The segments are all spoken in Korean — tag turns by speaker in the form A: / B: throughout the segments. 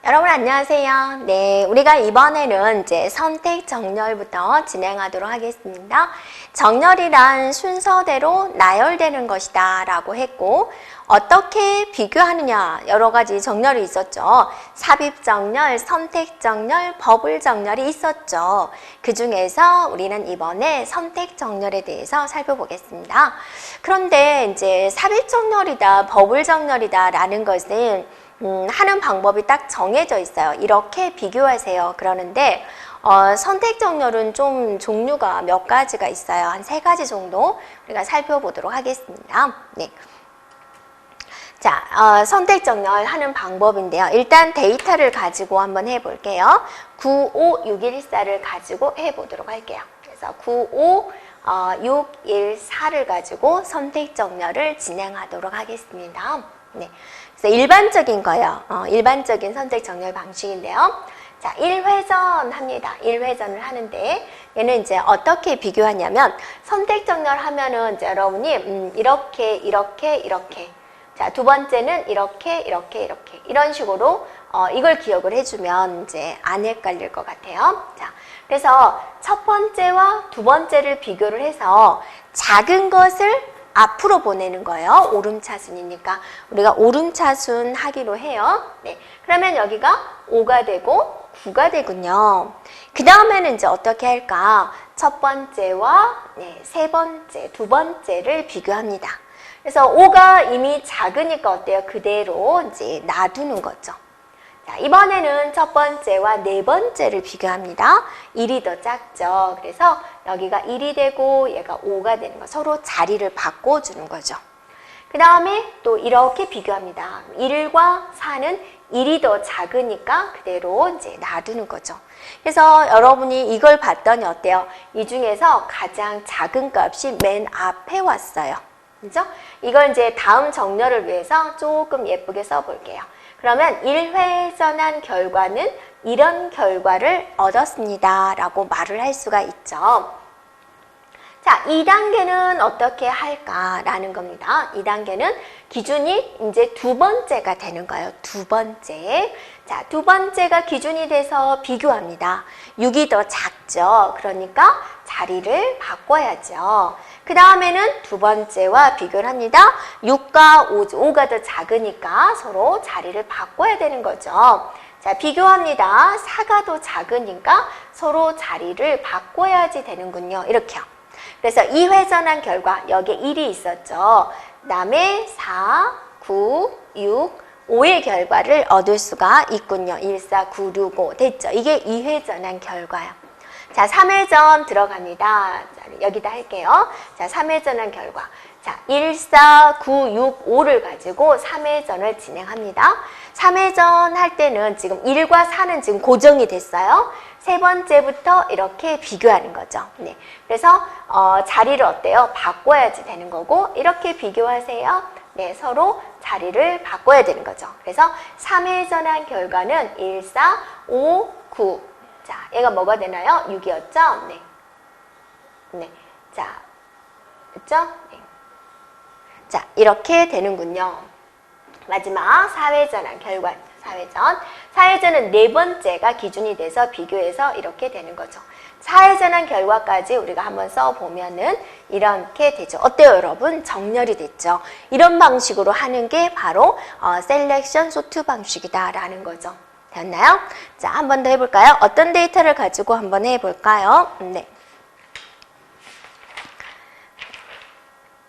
A: 여러분 안녕하세요. 네, 우리가 이번에는 이제 선택 정렬부터 진행하도록 하겠습니다. 정렬이란 순서대로 나열되는 것이다 라고 했고, 어떻게 비교하느냐 여러 가지 정렬이 있었죠. 삽입 정렬, 선택 정렬, 버블 정렬이 있었죠. 그 중에서 우리는 이번에 선택 정렬에 대해서 살펴보겠습니다. 그런데 이제 삽입 정렬이다, 버블 정렬이다 라는 것은 하는 방법이 딱 정해져 있어요. 이렇게 비교하세요. 그러는데 선택 정렬은 좀 종류가 몇 가지가 있어요. 한 3가지 정도 우리가 살펴보도록 하겠습니다. 네. 자, 선택 정렬 하는 방법인데요. 일단 데이터를 가지고 한번 해볼게요. 95614를 가지고 해보도록 할게요. 그래서 95614를 가지고 선택 정렬을 진행하도록 하겠습니다. 네. 그래서 일반적인 거예요. 일반적인 선택 정렬 방식인데요. 자, 1회전 합니다. 1회전을 하는데 얘는 이제 어떻게 비교하냐면 선택 정렬 하면은 이제 여러분이 이렇게 자, 두 번째는 이렇게 이런 식으로 이걸 기억을 해주면 이제 안 헷갈릴 것 같아요. 자, 그래서 첫 번째와 두 번째를 비교를 해서 작은 것을 앞으로 보내는 거예요. 오름차순이니까 우리가 오름차순 하기로 해요. 네, 그러면 여기가 5가 되고 9가 되군요. 그 다음에는 이제 어떻게 할까? 첫 번째와 세 번째, 두 번째를 비교합니다. 그래서 5가 이미 작으니까 어때요? 그대로 이제 놔두는 거죠. 자, 이번에는 첫 번째와 네 번째를 비교합니다. 1이 더 작죠. 그래서 여기가 1이 되고 얘가 5가 되는 거. 서로 자리를 바꿔주는 거죠. 그 다음에 또 이렇게 비교합니다. 1과 4는 1이 더 작으니까 그대로 이제 놔두는 거죠. 그래서 여러분이 이걸 봤더니 어때요? 이 중에서 가장 작은 값이 맨 앞에 왔어요. 그죠? 이걸 이제 다음 정렬을 위해서 조금 예쁘게 써볼게요. 그러면 1회전한 결과는 이런 결과를 얻었습니다 라고 말을 할 수가 있죠. 자, 2단계는 어떻게 할까라는 겁니다. 2단계는 기준이 이제 두 번째가 되는 거예요. 두 번째. 자, 두 번째가 기준이 돼서 비교합니다. 6이 더 작죠. 그러니까 자리를 바꿔야죠. 그 다음에는 두 번째와 비교를 합니다. 6과 5가 더 작으니까 서로 자리를 바꿔야 되는 거죠. 자, 비교합니다. 4가 더 작으니까 서로 자리를 바꿔야지 되는군요. 이렇게요. 그래서 2회전한 결과 여기에 1이 있었죠. 그 다음에 4, 9, 6, 5의 결과를 얻을 수가 있군요. 1, 4, 9, 6, 5 됐죠. 이게 2회전한 결과예요. 자, 3회전 들어갑니다. 자, 여기다 할게요. 자, 3회전한 결과. 자, 1, 4, 9, 6, 5를 가지고 3회전을 진행합니다. 3회전 할 때는 지금 1과 4는 지금 고정이 됐어요. 세 번째부터 이렇게 비교하는 거죠. 네. 그래서 자리를 어때요? 바꿔야지 되는 거고 이렇게 비교하세요. 네, 서로 자리를 바꿔야 되는 거죠. 그래서 3회전한 결과는 1, 4, 5, 9. 자, 얘가 뭐가 되나요? 6이었죠? 네. 네. 자, 됐죠? 네. 자, 이렇게 되는군요. 마지막 4회전한 결과. 4회전은 네 번째가 기준이 돼서 비교해서 이렇게 되는 거죠. 4회전한 결과까지 우리가 한번 써보면은 이렇게 되죠. 어때요, 여러분? 정렬이 됐죠. 이런 방식으로 하는 게 바로 셀렉션 소트 방식이다라는 거죠. 됐나요? 자, 한 번 더 해볼까요? 어떤 데이터를 가지고 한번 해볼까요? 네.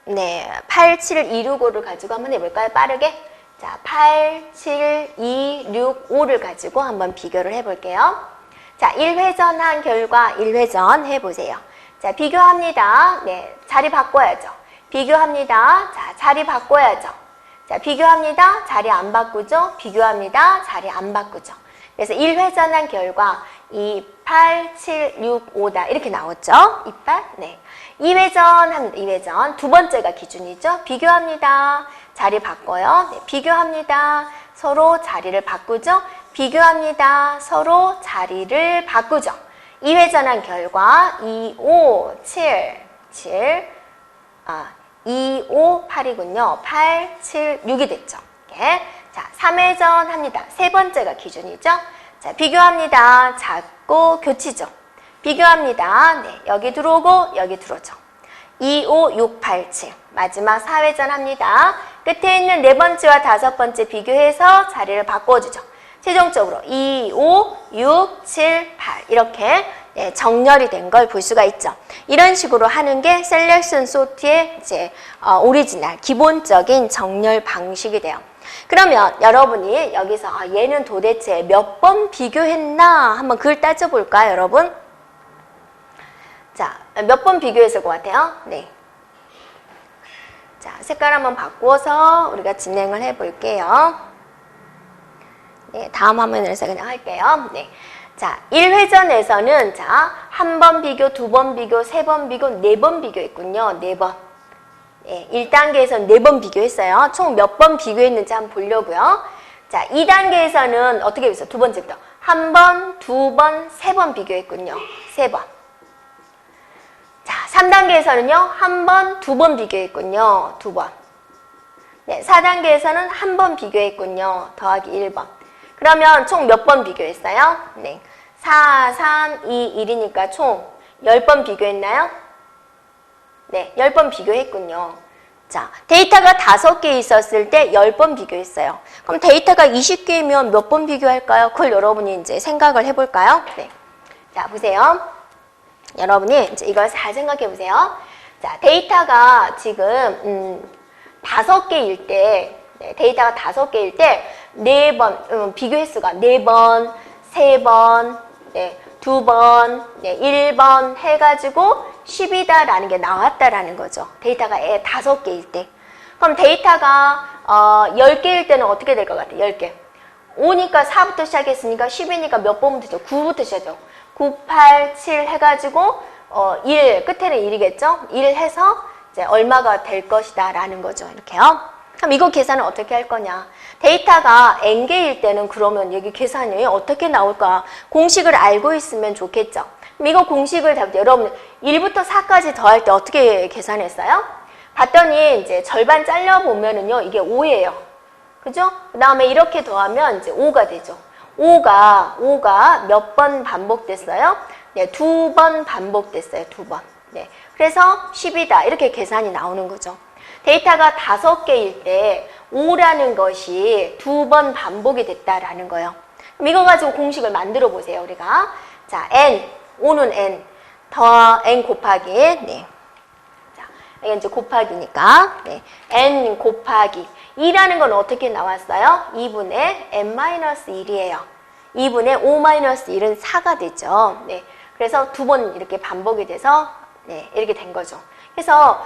A: 네, 8, 7, 2, 6, 5를 가지고 한번 해볼까요? 빠르게. 자, 8, 7, 2, 6, 5를 가지고 한번 비교를 해볼게요. 자, 1회전한 결과 1회전 해보세요. 자, 비교합니다. 네, 자리 바꿔야죠. 비교합니다. 자, 자리 바꿔야죠. 자, 비교합니다. 자리 안 바꾸죠? 비교합니다. 자리 안 바꾸죠. 그래서 1회전한 결과 2, 8, 7, 6, 5다. 이렇게 나왔죠? 2, 8, 네. 2회전 합니다. 2회전. 두 번째가 기준이죠? 비교합니다. 자리 바꿔요. 네, 비교합니다. 서로 자리를 바꾸죠? 비교합니다. 서로 자리를 바꾸죠. 2회전한 결과 2, 5, 7, 2, 5, 8이군요. 8, 7, 6이 됐죠. 이렇게. 자, 3회전 합니다. 세 번째가 기준이죠. 자, 비교합니다. 작고 교치죠. 비교합니다. 네, 여기 들어오고 여기 들어오죠. 2, 5, 6, 8, 7. 마지막 4회전 합니다. 끝에 있는 네 번째와 다섯 번째 비교해서 자리를 바꿔주죠. 최종적으로 2, 5, 6, 7, 8 이렇게 네, 정렬이 된 걸 볼 수가 있죠. 이런 식으로 하는 게 셀렉션 소트의 이제 오리지널 기본적인 정렬 방식이 돼요. 그러면 여러분이 여기서 얘는 도대체 몇 번 비교했나 한번 그걸 따져볼까요, 여러분? 자, 몇 번 비교했을 것 같아요? 네. 자, 색깔 한번 바꿔서 우리가 진행을 해볼게요. 네, 다음 화면에서 그냥 할게요. 네. 자, 1회전에서는 자, 한 번 비교, 두 번 비교, 세 번 비교, 네 번 비교했군요. 네 번. 네, 1단계에서는 네 번 비교했어요. 총 몇 번 비교했는지 한번 보려고요. 자, 2단계에서는 어떻게 비교했어요? 두 번째부터. 한 번, 두 번, 세 번 비교했군요. 세 번. 자, 3단계에서는요. 한 번, 두 번 비교했군요. 두 번. 네, 4단계에서는 한 번 비교했군요. 더하기 1번. 그러면 총 몇 번 비교했어요? 네. 4, 3, 2, 1이니까 총 10번 비교했나요? 네, 10번 비교했군요. 자, 데이터가 5개 있었을 때 10번 비교했어요. 그럼 데이터가 20개이면 몇 번 비교할까요? 그걸 여러분이 이제 생각을 해볼까요? 네. 자, 보세요. 여러분이 이제 이걸 잘 생각해 보세요. 자, 데이터가 지금 5개일 때, 네, 데이터가 5개일 때 4번, 비교 횟수가 4번, 3번, 네, 2번, 네, 1번 해가지고 10이다라는 게 나왔다라는 거죠. 데이터가 5개일 때. 그럼 데이터가 10개일 때는 어떻게 될 것 같아요? 10개. 5니까 4부터 시작했으니까 10이니까 몇 번부터 시작? 9부터 시작하죠. 9, 8, 7 해가지고 1, 끝에는 1이겠죠? 1 해서 이제 얼마가 될 것이다 라는 거죠. 이렇게요. 그럼 이거 계산을 어떻게 할 거냐? 데이터가 n개일 때는 그러면 여기 계산이 어떻게 나올까? 공식을 알고 있으면 좋겠죠. 그럼 이거 공식을 여러분 1부터 4까지 더할 때 어떻게 계산했어요? 봤더니 이제 절반 잘려보면은요, 이게 5예요. 그죠? 그 다음에 이렇게 더하면 이제 5가 되죠. 5가 몇 번 반복됐어요? 네, 2번 반복됐어요. 2번. 네. 그래서 10이다. 이렇게 계산이 나오는 거죠. 데이터가 5개일 때 5라는 것이 2번 반복이 됐다라는 거예요. 그럼 이거 가지고 공식을 만들어 보세요, 우리가. 자, n, 5는 n, 더 n 곱하기, 네. 자, 이게 이제 곱하기니까, 네. n 곱하기 2라는 건 어떻게 나왔어요? 2분의 n-1이에요. 2분의 5-1은 4가 되죠. 네. 그래서 2번 이렇게 반복이 돼서, 네, 이렇게 된 거죠. 그래서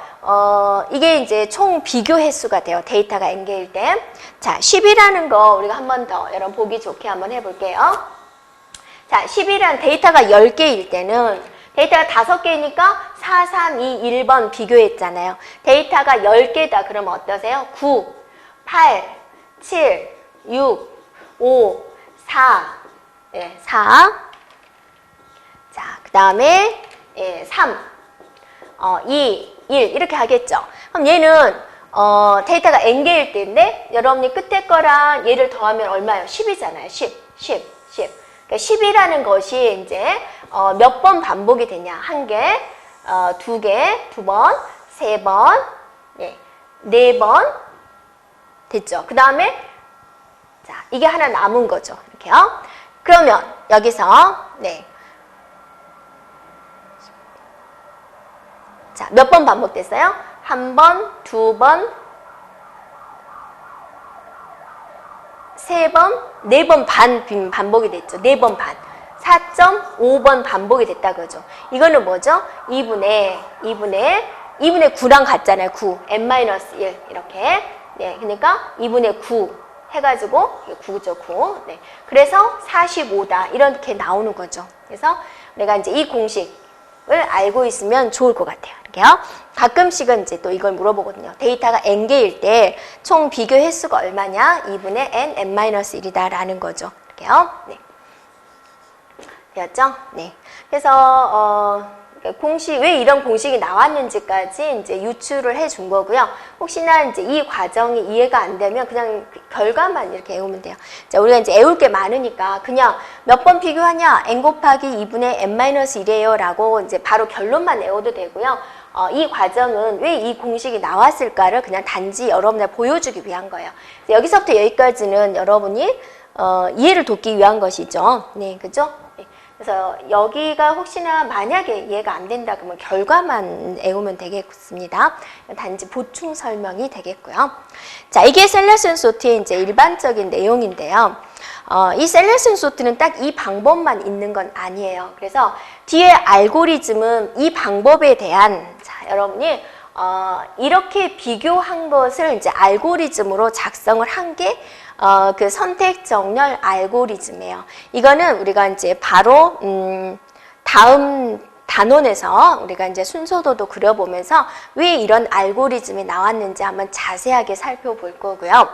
A: 이게 이제 총 비교 횟수가 돼요. 데이터가 n개일 때. 자, 10이라는 거 우리가 한 번 더 여러분 보기 좋게 한번 해볼게요. 자, 10이라는 데이터가 10개일 때는 데이터가 5개니까 4, 3, 2, 1번 비교했잖아요. 데이터가 10개다 그러면 어떠세요? 9, 8, 7, 6, 5, 4, 네, 4. 자, 그 다음에 3, 2, 1 이렇게 하겠죠. 그럼 얘는 데이터가 n개일 때인데 여러분이 끝에 거랑 얘를 더하면 얼마예요? 10이잖아요. 10. 그러니까 10이라는 것이 이제 몇 번 반복이 되냐? 1개, 2개, 2번, 3번, 네, 4번 됐죠. 그 다음에 자, 이게 하나 남은 거죠. 이렇게요. 그러면 여기서 네. 자, 몇 번 반복됐어요? 1번, 2번, 3번, 4번 반 반복이 됐죠. 4번 반. 4.5번 반복이 됐다 그러죠. 이거는 뭐죠? 2분의 9랑 같잖아요. 9. n-1 이렇게. 네, 그러니까 2분의 9 해가지고 9죠. 9. 네. 그래서 45다. 이렇게 나오는 거죠. 그래서 내가 이제 이 공식을 알고 있으면 좋을 것 같아요. 이렇게요. 가끔씩은 이제 또 이걸 물어보거든요. 데이터가 n개일 때 총 비교 횟수가 얼마냐? 2분의 n-1이다 라는 거죠. 이렇게요. 네. 되었죠? 네. 그래서 공식, 왜 이런 공식이 나왔는지까지 이제 유추를 해준 거고요. 혹시나 이제 이 과정이 이해가 안 되면 그냥 결과만 이렇게 외우면 돼요. 자, 우리가 이제 외울 게 많으니까 그냥 몇 번 비교하냐? n 곱하기 2분의 n-1이에요. 라고 이제 바로 결론만 외워도 되고요. 이 과정은 왜 이 공식이 나왔을까를 그냥 단지 여러분들 보여주기 위한 거예요. 여기서부터 여기까지는 여러분이 이해를 돕기 위한 것이죠. 네, 그죠? 그래서 여기가 혹시나 만약에 이해가 안 된다 그러면 결과만 외우면 되겠습니다. 단지 보충 설명이 되겠고요. 자, 이게 셀레슨 소트의 이제 일반적인 내용인데요. 이 셀레슨 소트는 딱 이 방법만 있는 건 아니에요. 그래서 뒤에 알고리즘은 이 방법에 대한, 자, 여러분이 이렇게 비교한 것을 이제 알고리즘으로 작성을 한 게 그 선택 정렬 알고리즘이에요. 이거는 우리가 이제 바로 다음 단원에서 우리가 이제 순서도도 그려보면서 왜 이런 알고리즘이 나왔는지 한번 자세하게 살펴볼 거고요.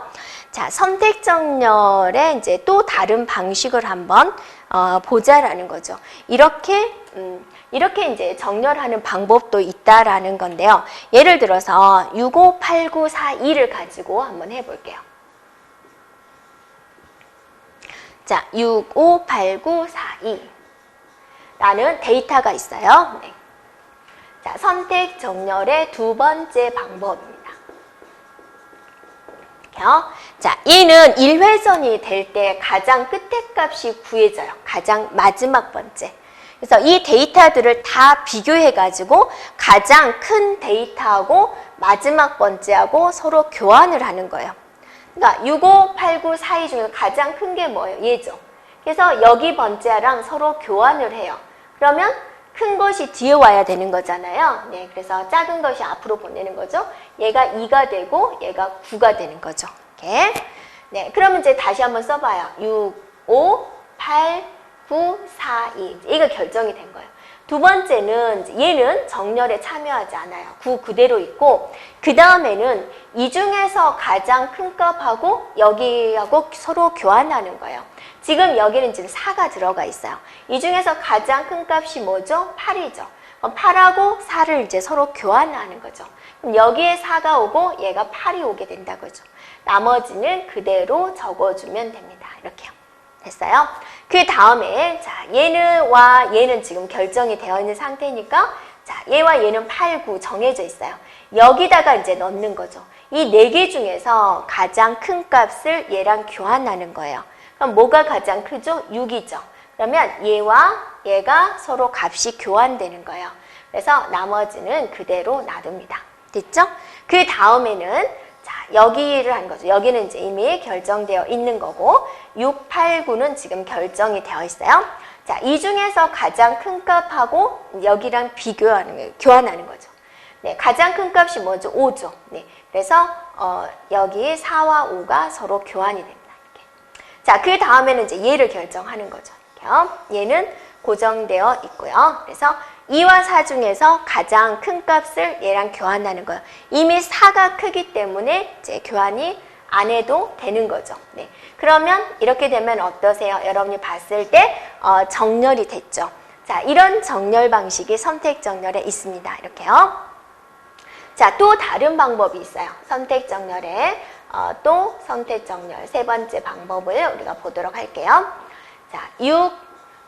A: 자, 선택 정렬의 이제 또 다른 방식을 한번 보자라는 거죠. 이렇게 이제 정렬하는 방법도 있다라는 건데요. 예를 들어서 65, 89, 42를 가지고 한번 해볼게요. 자, 65, 89, 42 라는 데이터가 있어요. 네. 자, 선택 정렬의 두 번째 방법입니다. 자, 얘는 1회전이 될 때 가장 끝에 값이 구해져요. 가장 마지막 번째. 그래서 이 데이터들을 다 비교해가지고 가장 큰 데이터하고 마지막 번째하고 서로 교환을 하는 거예요. 그러니까 65, 89, 42 중에서 가장 큰 게 뭐예요? 얘죠. 그래서 여기 번째랑 서로 교환을 해요. 그러면 큰 것이 뒤에 와야 되는 거잖아요. 네, 그래서 작은 것이 앞으로 보내는 거죠. 얘가 2가 되고 얘가 9가 되는 거죠. 이렇게. 네, 그러면 이제 다시 한번 써봐요. 6, 5, 8, 9, 4, 2. 얘가 결정이 된 거예요. 두 번째는 얘는 정렬에 참여하지 않아요. 9 그대로 있고 그 다음에는 이 중에서 가장 큰 값하고 여기하고 서로 교환하는 거예요. 지금 여기는 지금 4가 들어가 있어요. 이 중에서 가장 큰 값이 뭐죠? 8이죠. 8하고 4를 이제 서로 교환하는 거죠. 그럼 여기에 4가 오고 얘가 8이 오게 된다고죠. 나머지는 그대로 적어주면 됩니다. 이렇게요. 됐어요? 그 다음에 자, 얘는 지금 결정이 되어 있는 상태니까 자, 얘와 얘는 8, 9 정해져 있어요. 여기다가 이제 넣는 거죠. 이 네 개 중에서 가장 큰 값을 얘랑 교환하는 거예요. 그럼 뭐가 가장 크죠? 6이죠. 그러면 얘와 얘가 서로 값이 교환되는 거예요. 그래서 나머지는 그대로 놔둡니다. 됐죠? 그 다음에는 자, 여기를 한 거죠. 여기는 이제 이미 결정되어 있는 거고 6, 8, 9는 지금 결정이 되어 있어요. 자, 이 중에서 가장 큰 값하고 여기랑 비교하는 거예요. 교환하는 거죠. 네, 가장 큰 값이 뭐죠? 5죠. 네, 그래서 여기 4와 5가 서로 교환이 됩니다. 이렇게. 자, 그 다음에는 이제 얘를 결정하는 거죠. 이렇게요. 얘는 고정되어 있고요. 그래서 2와 4 중에서 가장 큰 값을 얘랑 교환하는 거예요. 이미 4가 크기 때문에 이제 교환이 안 해도 되는 거죠. 네. 그러면 이렇게 되면 어떠세요? 여러분이 봤을 때 정렬이 됐죠. 자, 이런 정렬 방식이 선택 정렬에 있습니다. 이렇게요. 자, 또 다른 방법이 있어요. 선택 정렬에 또 선택 정렬 세 번째 방법을 우리가 보도록 할게요. 자, 6,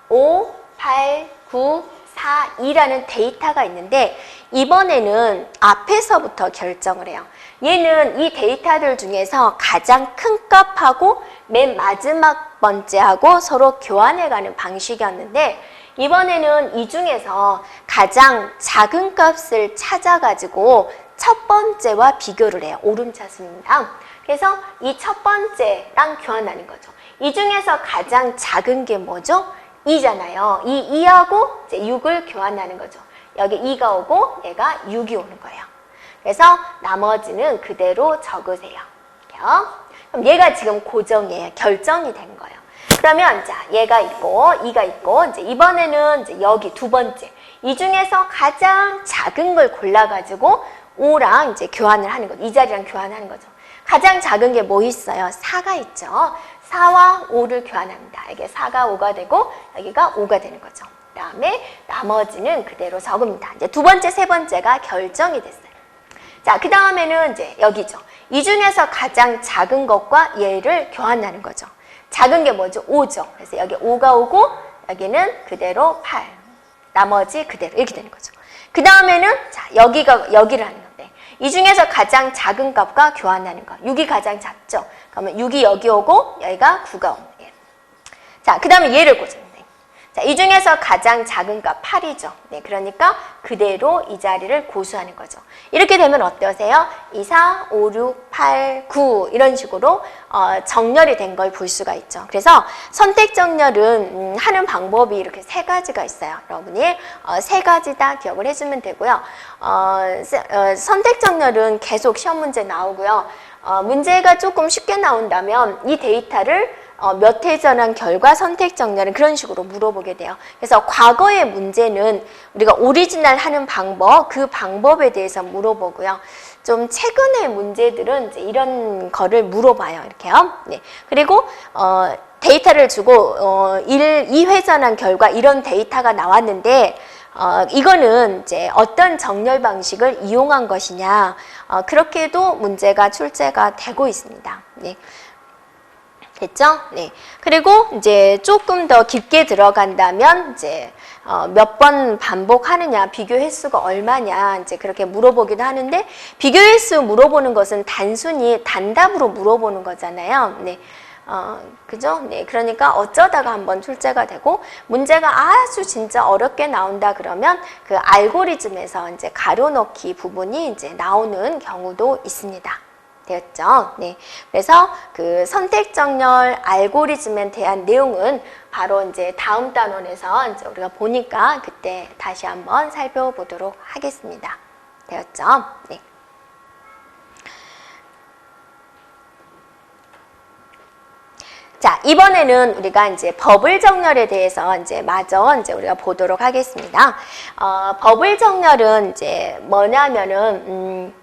A: 5, 8, 9, 4, 2라는 데이터가 있는데 이번에는 앞에서부터 결정을 해요. 얘는 이 데이터들 중에서 가장 큰 값하고 맨 마지막 번째하고 서로 교환해가는 방식이었는데 이번에는 이 중에서 가장 작은 값을 찾아가지고 첫 번째와 비교를 해요. 오름차순입니다. 그래서 이 첫 번째랑 교환하는 거죠. 이 중에서 가장 작은 게 뭐죠? 2잖아요. 이 2하고 이제 6을 교환하는 거죠. 여기 2가 오고 얘가 6이 오는 거예요. 그래서 나머지는 그대로 적으세요. 그럼 얘가 지금 고정이에요. 결정이 된 거예요. 그러면 자, 얘가 있고 2가 있고 이제 이번에는 이제 여기 두 번째 이 중에서 가장 작은 걸 골라가지고 5랑 이제 교환을 하는 거죠. 이 자리랑 교환하는 거죠. 가장 작은 게 뭐 있어요? 4가 있죠. 4와 5를 교환합니다. 이게 4가 5가 되고 여기가 5가 되는 거죠. 그다음에 나머지는 그대로 적습니다. 이제 두 번째, 세 번째가 결정이 됐어요. 자, 그 다음에는 이제 여기죠. 이 중에서 가장 작은 것과 얘를 교환하는 거죠. 작은 게 뭐죠? 5죠. 그래서 여기 5가 오고 여기는 그대로 8. 나머지 그대로 이렇게 되는 거죠. 그 다음에는 자, 여기를 하는 건데 이 중에서 가장 작은 값과 교환하는 거. 6이 가장 작죠. 그러면 6이 여기 오고 여기가 9가 오는 거예요. 자, 그 다음에 얘를 보죠. 자, 이 중에서 가장 작은 값 8이죠. 네, 그러니까 그대로 이 자리를 고수하는 거죠. 이렇게 되면 어떠세요? 2, 4, 5, 6, 8, 9 이런 식으로 정렬이 된 걸 볼 수가 있죠. 그래서 선택 정렬은 하는 방법이 이렇게 세 가지가 있어요. 여러분이 세 가지 다 기억을 해주면 되고요. 선택 정렬은 계속 시험 문제 나오고요. 문제가 조금 쉽게 나온다면 이 데이터를 몇 해 전한 결과 선택 정렬은 그런 식으로 물어보게 돼요. 그래서 과거의 문제는 우리가 오리지널 하는 방법, 그 방법에 대해서 물어보고요. 좀 최근의 문제들은 이제 이런 거를 물어봐요. 이렇게요. 네. 그리고 데이터를 주고 2회 전한 결과 이런 데이터가 나왔는데 이거는 이제 어떤 정렬 방식을 이용한 것이냐 그렇게도 문제가 출제가 되고 있습니다. 네. 됐죠? 네. 그리고 이제 조금 더 깊게 들어간다면 이제 몇 번 반복하느냐, 비교 횟수가 얼마냐 이제 그렇게 물어보기도 하는데 비교 횟수 물어보는 것은 단순히 단답으로 물어보는 거잖아요. 네. 그죠? 네. 그러니까 어쩌다가 한번 출제가 되고 문제가 아주 진짜 어렵게 나온다 그러면 그 알고리즘에서 이제 가려놓기 부분이 이제 나오는 경우도 있습니다. 되었죠? 네. 그래서 그 선택 정렬 알고리즘에 대한 내용은 바로 이제 다음 단원에서 이제 우리가 보니까 그때 다시 한번 살펴보도록 하겠습니다. 되었죠? 네. 자, 이번에는 우리가 이제 버블 정렬에 대해서 이제 마저 이제 우리가 보도록 하겠습니다. 버블 정렬은 이제 뭐냐면은,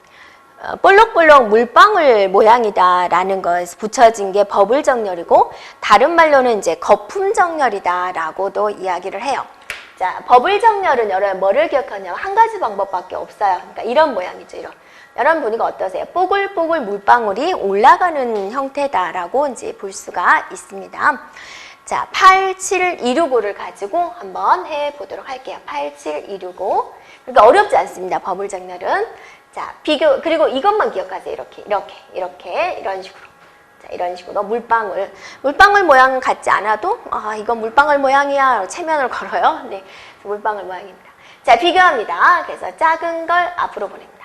A: 볼록볼록 물방울 모양이다라는 것에 붙여진 게 버블 정렬이고 다른 말로는 이제 거품 정렬이다라고도 이야기를 해요. 자, 버블 정렬은 여러분 뭐를 기억하냐면 한 가지 방법밖에 없어요. 그러니까 이런 모양이죠. 이런. 여러분 보니까 어떠세요? 뽀글뽀글 물방울이 올라가는 형태다라고 이제 볼 수가 있습니다. 자, 8, 7, 2, 6, 5를 가지고 한번 해보도록 할게요. 8, 7, 2, 6, 5. 그러니까 어렵지 않습니다. 버블 정렬은. 자, 비교, 그리고 이것만 기억하세요. 이렇게, 이런 식으로. 자, 이런 식으로 물방울 모양 같지 않아도, 이건 물방울 모양이야. 체면을 걸어요. 네. 물방울 모양입니다. 자, 비교합니다. 그래서 작은 걸 앞으로 보냅니다.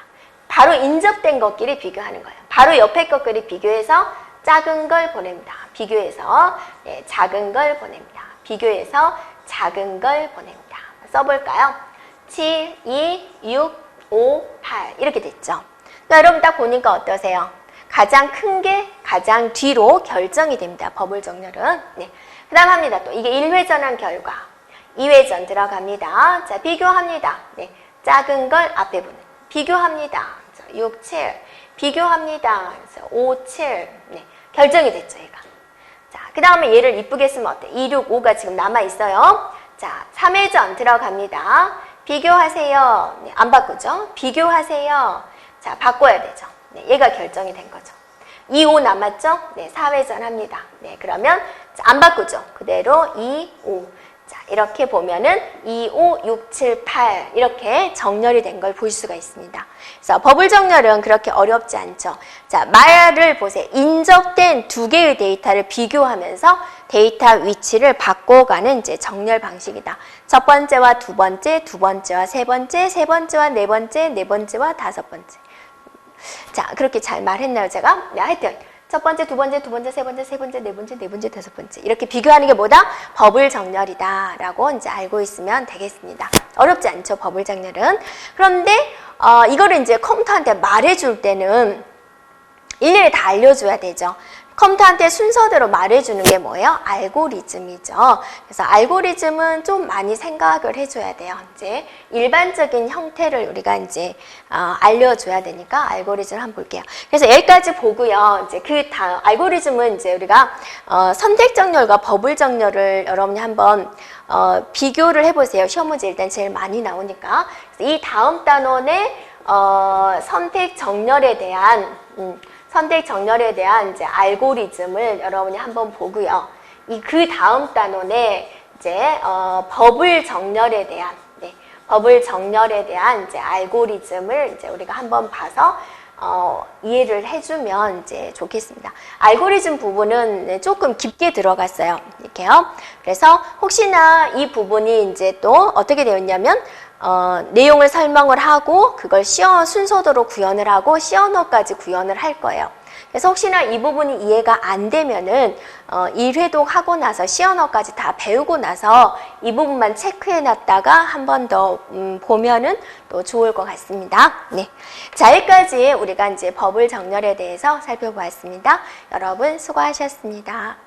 A: 바로 인접된 것끼리 비교하는 거예요. 바로 옆에 것끼리 비교해서 작은 걸 보냅니다. 비교해서, 네, 작은 걸 보냅니다. 비교해서 작은 걸 보냅니다. 써볼까요? 7, 2, 6, 5, 8 이렇게 됐죠. 그러니까 여러분 딱 보니까 어떠세요? 가장 큰 게 가장 뒤로 결정이 됩니다. 버블 정렬은. 네. 그 다음 합니다. 또 이게 1회전한 결과 2회전 들어갑니다. 자, 비교합니다. 네. 작은 걸 앞에 보는 비교합니다. 6, 7 비교합니다. 5, 7 네. 결정이 됐죠. 얘가. 자, 그 다음에 얘를 이쁘게 쓰면 어때? 2, 6, 5가 지금 남아있어요. 자, 3회전 들어갑니다. 비교하세요. 네, 안 바꾸죠? 비교하세요. 자, 바꿔야 되죠. 네, 얘가 결정이 된 거죠. 2, 5 남았죠? 네, 4회전 합니다. 네, 그러면 안 바꾸죠. 그대로 2, 5. 자, 이렇게 보면은 2, 5, 6, 7, 8 이렇게 정렬이 된 걸 볼 수가 있습니다. 그래서 버블 정렬은 그렇게 어렵지 않죠. 자, 말을 보세요. 인접된 두 개의 데이터를 비교하면서 데이터 위치를 바꿔가는 이제 정렬 방식이다. 첫 번째와 두 번째, 두 번째와 세 번째, 세 번째와 네 번째, 네 번째와 다섯 번째. 자, 그렇게 잘 말했나요, 제가? 네, 하여튼. 첫 번째, 두 번째, 두 번째, 세 번째, 세 번째, 네 번째, 네 번째, 다섯 번째. 이렇게 비교하는 게 뭐다? 버블 정렬이다라고 이제 알고 있으면 되겠습니다. 어렵지 않죠, 버블 정렬은. 그런데, 이거를 이제 컴퓨터한테 말해줄 때는 일일이 다 알려줘야 되죠. 컴퓨터한테 순서대로 말해주는 게 뭐예요? 알고리즘이죠. 그래서 알고리즘은 좀 많이 생각을 해줘야 돼요. 이제 일반적인 형태를 우리가 이제 알려줘야 되니까 알고리즘을 한번 볼게요. 그래서 여기까지 보고요. 이제 그 다음 알고리즘은 이제 우리가 선택 정렬과 버블 정렬을 여러분이 한번 비교를 해보세요. 시험 문제 일단 제일 많이 나오니까. 이 다음 단원의 선택 정렬에 대한 이제 알고리즘을 여러분이 한번 보고요. 그 다음 단원에 이제 버블 정렬에 대한 이제 알고리즘을 이제 우리가 한번 봐서 이해를 해주면 이제 좋겠습니다. 알고리즘 부분은 조금 깊게 들어갔어요. 이렇게요. 그래서 혹시나 이 부분이 이제 또 어떻게 되어 있냐면 내용을 설명을 하고 그걸 순서대로 구현을 하고 시언어까지 구현을 할 거예요. 그래서 혹시나 이 부분이 이해가 안 되면은 1회독 하고 나서 시언어까지 다 배우고 나서 이 부분만 체크해 놨다가 한 번 더 보면은 또 좋을 것 같습니다. 네. 자, 여기까지 우리가 이제 버블 정렬에 대해서 살펴보았습니다. 여러분 수고하셨습니다.